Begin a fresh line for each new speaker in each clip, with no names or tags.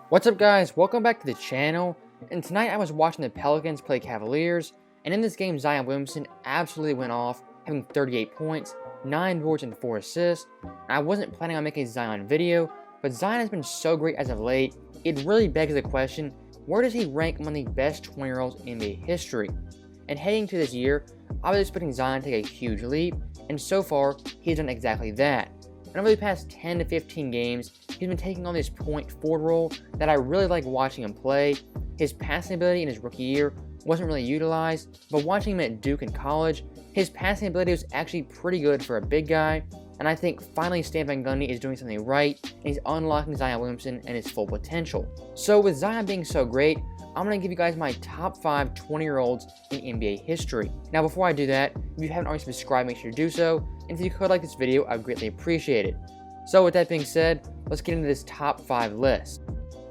What's up guys, welcome back to the channel, and tonight I was watching the Pelicans play Cavaliers, and in this game Zion Williamson absolutely went off, having 38 points, 9 boards and 4 assists. And I wasn't planning on making a Zion video, but Zion has been so great as of late, it really begs the question, where does he rank among the best 20-year-olds in NBA history? And heading to this year, I was expecting Zion to take a huge leap, and so far, he's done exactly that. And over the past 10 to 15 games, he's been taking on this point forward role that I really like watching him play. His passing ability in his rookie year wasn't really utilized, but watching him at Duke in college, his passing ability was actually pretty good for a big guy, and I think finally Stan Van Gundy is doing something right, and he's unlocking Zion Williamson and his full potential. So with Zion being so great, I'm going to give you guys my top 5 20-year-olds in NBA history. Now before I do that, if you haven't already subscribed, make sure to do so, and if you could like this video, I would greatly appreciate it. So with that being said, let's get into this top 5 list.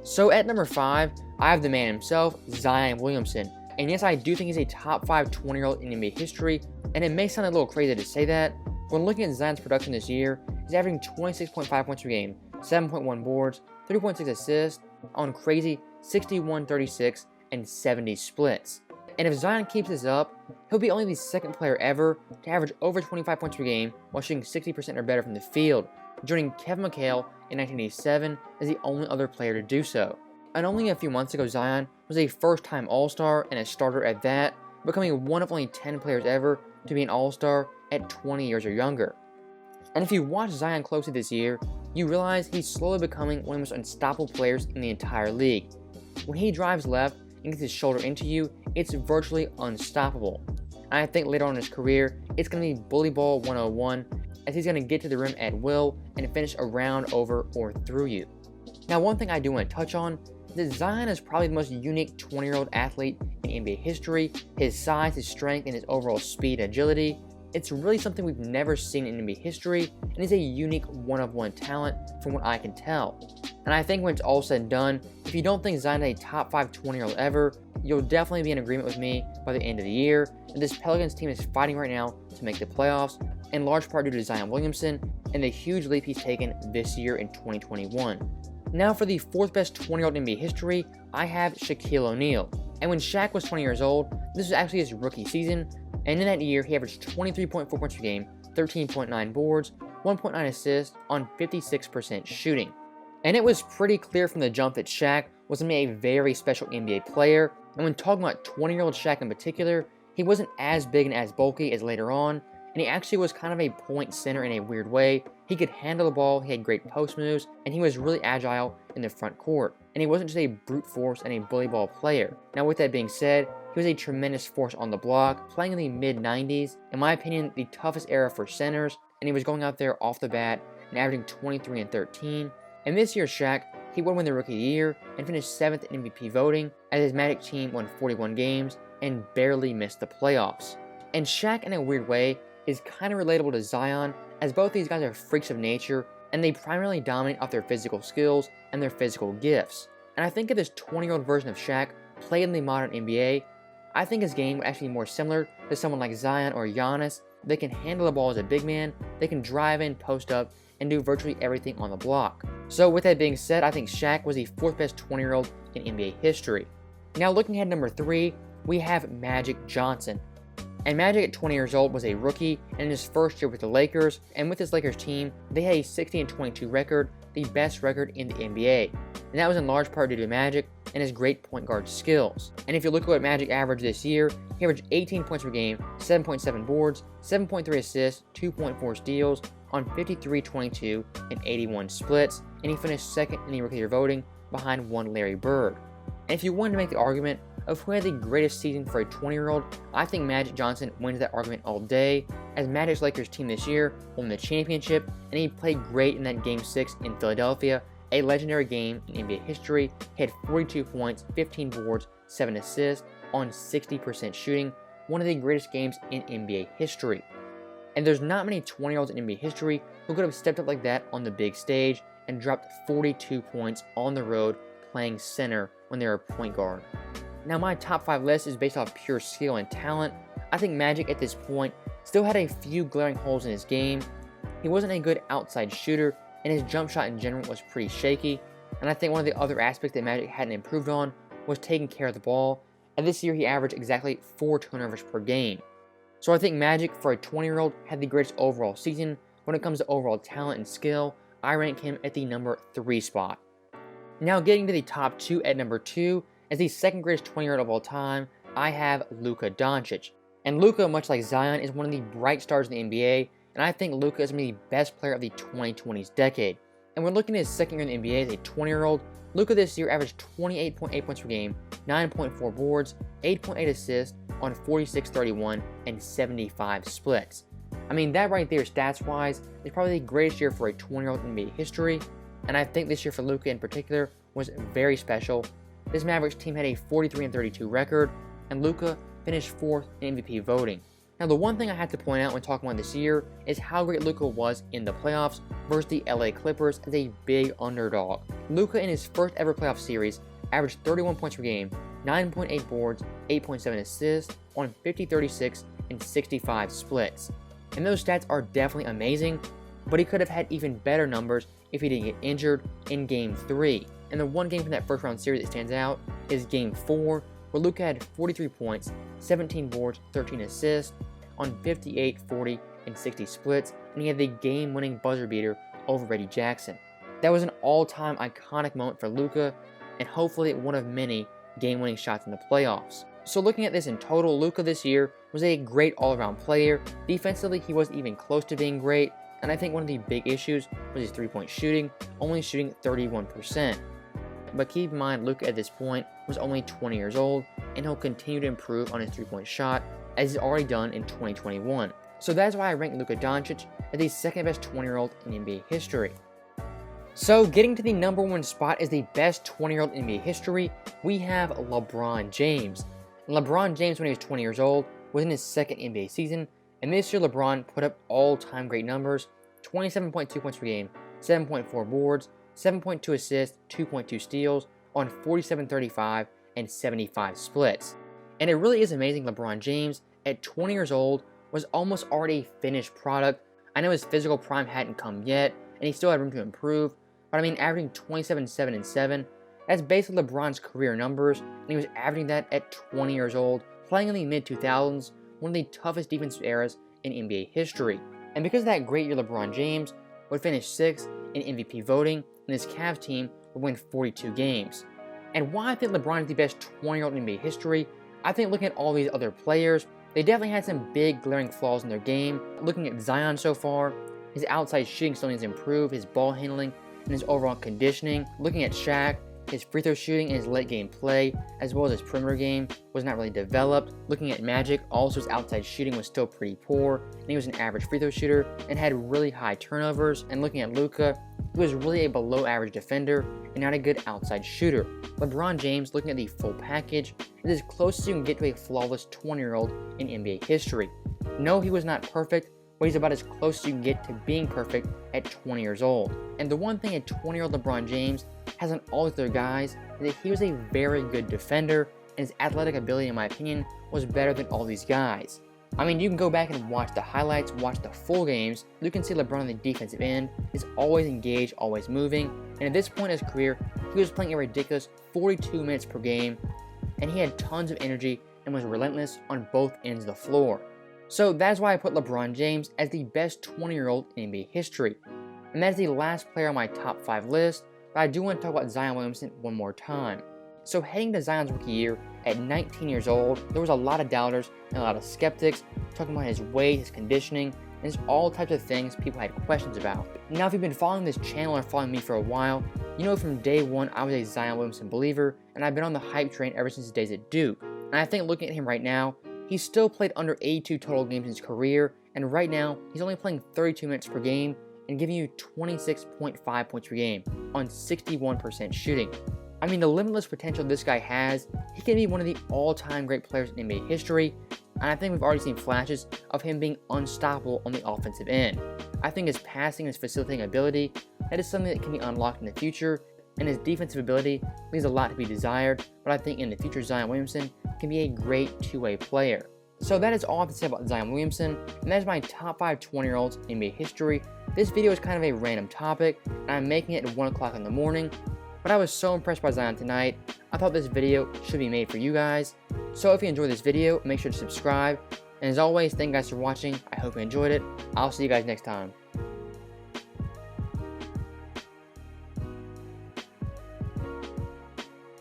So at number 5, I have the man himself, Zion Williamson. And yes, I do think he's a top 5 20-year-old in NBA history, and it may sound a little crazy to say that, but when looking at Zion's production this year, he's averaging 26.5 points per game, 7.1 boards, 3.6 assists, on crazy 61, 36, and 70 splits. And if Zion keeps this up, he'll be only the second player ever to average over 25 points per game while shooting 60% or better from the field, joining Kevin McHale in 1987 as the only other player to do so. And only a few months ago, Zion was a first-time All-Star and a starter at that, becoming one of only 10 players ever to be an All-Star at 20 years or younger. And if you watch Zion closely this year, you realize he's slowly becoming one of the most unstoppable players in the entire league. When he drives left and gets his shoulder into you, it's virtually unstoppable. And I think later on in his career, it's going to be bully ball 101, as he's going to get to the rim at will and finish around, over, or through you. Now one thing I do want to touch on is that Zion is probably the most unique 20-year-old athlete in NBA history. His size, his strength, and his overall speed and agility. It's really something we've never seen in NBA history, and is a unique one-of-one talent from what I can tell. And I think when it's all said and done, if you don't think Zion is a top 5 20-year-old ever, you'll definitely be in agreement with me by the end of the year that this Pelicans team is fighting right now to make the playoffs, in large part due to Zion Williamson and the huge leap he's taken this year in 2021. Now for the 4th best 20-year-old in NBA history, I have Shaquille O'Neal. And when Shaq was 20 years old, this was actually his rookie season, and in that year he averaged 23.4 points per game, 13.9 boards, 1.9 assists on 56% shooting. And it was pretty clear from the jump that Shaq was going to be a very special NBA player, and when talking about 20-year-old Shaq in particular, he wasn't as big and as bulky as later on, and he actually was kind of a point center in a weird way. He could handle the ball, he had great post moves, and he was really agile in the front court. And he wasn't just a brute force and a bully ball player. Now with that being said, he was a tremendous force on the block, playing in the mid-90s, in my opinion the toughest era for centers, and he was going out there off the bat and averaging 23 and 13. And this year Shaq, he would win the Rookie of the Year and finished 7th in MVP voting, as his Magic team won 41 games and barely missed the playoffs. And Shaq, in a weird way, is kind of relatable to Zion, as both these guys are freaks of nature, and they primarily dominate off their physical skills and their physical gifts. And I think if this 20-year-old version of Shaq played in the modern NBA, I think his game would actually be more similar to someone like Zion or Giannis. They can handle the ball as a big man, they can drive in, post up, and do virtually everything on the block. So with that being said, I think Shaq was the 4th best 20-year-old in NBA history. Now looking at number 3, we have Magic Johnson. And Magic at 20 years old was a rookie, and in his first year with the Lakers, and with his Lakers team, they had a 60-22 record, the best record in the NBA. And that was in large part due to Magic and his great point guard skills. And if you look at what Magic averaged this year, he averaged 18 points per game, 7.7 boards, 7.3 assists, 2.4 steals, on 53, 22, and 81 splits, and he finished 2nd in the Rookie of the Year voting behind one Larry Bird. And if you wanted to make the argument of who had the greatest season for a 20-year-old, I think Magic Johnson wins that argument all day, as Magic's Lakers team this year won the championship, and he played great in that Game 6 in Philadelphia, a legendary game in NBA history. He had 42 points, 15 boards, 7 assists, on 60% shooting, one of the greatest games in NBA history. And there's not many 20-year-olds in NBA history who could have stepped up like that on the big stage and dropped 42 points on the road playing center when they were a point guard. Now my top 5 list is based off pure skill and talent. I think Magic at this point still had a few glaring holes in his game. He wasn't a good outside shooter, and his jump shot in general was pretty shaky. And I think one of the other aspects that Magic hadn't improved on was taking care of the ball, and this year he averaged exactly 4 turnovers per game. So I think Magic, for a 20-year-old, had the greatest overall season. When it comes to overall talent and skill, I rank him at the number 3 spot. Now getting to the top 2, at number 2, as the second greatest 20-year-old of all time, I have Luka Doncic. And Luka, much like Zion, is one of the bright stars in the NBA, and I think Luka is going to be the best player of the 2020s decade. And when looking at his second year in the NBA as a 20-year-old, Luka this year averaged 28.8 points per game, 9.4 boards, 8.8 assists on 46, 31, and 75 splits. I mean, that right there, stats-wise, is probably the greatest year for a 20-year-old in NBA history, and I think this year for Luka in particular was very special. This Mavericks team had a 43-32 record, and Luka finished 4th in MVP voting. Now, the one thing I have to point out when talking about this year is how great Luka was in the playoffs versus the LA Clippers as a big underdog. Luka in his first ever playoff series averaged 31 points per game, 9.8 boards, 8.7 assists on 50, 36, and 65 splits. And those stats are definitely amazing, but he could have had even better numbers if he didn't get injured in Game 3. And the one game from that first round series that stands out is Game 4, where Luka had 43 points, 17 boards, 13 assists on 58, 40, and 60 splits, and he had the game-winning buzzer beater over Reggie Jackson. That was an all-time iconic moment for Luka, and hopefully one of many game-winning shots in the playoffs. So looking at this in total, Luka this year was a great all-around player. Defensively, he wasn't even close to being great, and I think one of the big issues was his three-point shooting, only shooting 31%. But keep in mind, Luka at this point was only 20 years old, and he'll continue to improve on his three-point shot, as he's already done in 2021. So that's why I rank Luka Doncic as the second best 20-year-old in NBA history. So getting to the number 1 spot as the best 20-year-old in NBA history, we have LeBron James. And LeBron James, when he was 20 years old, was in his second NBA season, and this year LeBron put up all-time great numbers: 27.2 points per game, 7.4 boards, 7.2 assists, 2.2 steals on 47, 35, and 75 splits. And it really is amazing LeBron James, at 20 years old, was almost already a finished product. I know his physical prime hadn't come yet, and he still had room to improve, but I mean, averaging 27, 7, and 7, that's basically LeBron's career numbers, and he was averaging that at 20 years old, playing in the mid-2000s, one of the toughest defensive eras in NBA history. And because of that great year, LeBron James would finish 6th in MVP voting, and his Cavs team would win 42 games. And why I think LeBron is the best 20-year-old in NBA history, I think looking at all these other players, they definitely had some big glaring flaws in their game. Looking at Zion so far, his outside shooting still needs to improve, his ball handling, and his overall conditioning. Looking at Shaq, his free throw shooting and his late game play, as well as his perimeter game, was not really developed. Looking at Magic, also his outside shooting was still pretty poor, and he was an average free throw shooter and had really high turnovers. And looking at Luka, he was really a below average defender and not a good outside shooter. LeBron James, looking at the full package, is as close as you can get to a flawless 20-year-old in NBA history. No, he was not perfect, but he's about as close as you can get to being perfect at 20 years old. And the one thing a 20-year-old LeBron James has on all the other guys is that he was a very good defender, and his athletic ability, in my opinion, was better than all these guys. I mean, you can go back and watch the highlights, watch the full games. You can see LeBron on the defensive end is always engaged, always moving, and at this point in his career, he was playing a ridiculous 42 minutes per game, and he had tons of energy and was relentless on both ends of the floor. So that's why I put LeBron James as the best 20-year-old in NBA history. And that's the last player on my top 5 list, but I do want to talk about Zion Williamson one more time. So heading to Zion's rookie year, at 19 years old, there was a lot of doubters and a lot of skeptics talking about his weight, his conditioning, and just all types of things people had questions about. Now, if you've been following this channel or following me for a while, you know from day one I was a Zion Williamson believer, and I've been on the hype train ever since his days at Duke. And I think looking at him right now, he's still played under 82 total games in his career, and right now, he's only playing 32 minutes per game and giving you 26.5 points per game on 61% shooting. I mean, the limitless potential this guy has, he can be one of the all-time great players in NBA history, and I think we've already seen flashes of him being unstoppable on the offensive end. I think his passing and his facilitating ability, that is something that can be unlocked in the future, and his defensive ability leaves a lot to be desired, but I think in the future Zion Williamson can be a great two-way player. So that is all I have to say about Zion Williamson, and that is my top 5 20-year-olds in NBA history. This video is kind of a random topic, and I'm making it at 1 o'clock in the morning, but I was so impressed by Zion tonight. I thought this video should be made for you guys. So if you enjoyed this video, make sure to subscribe. And as always, thank you guys for watching. I hope you enjoyed it. I'll see you guys next time.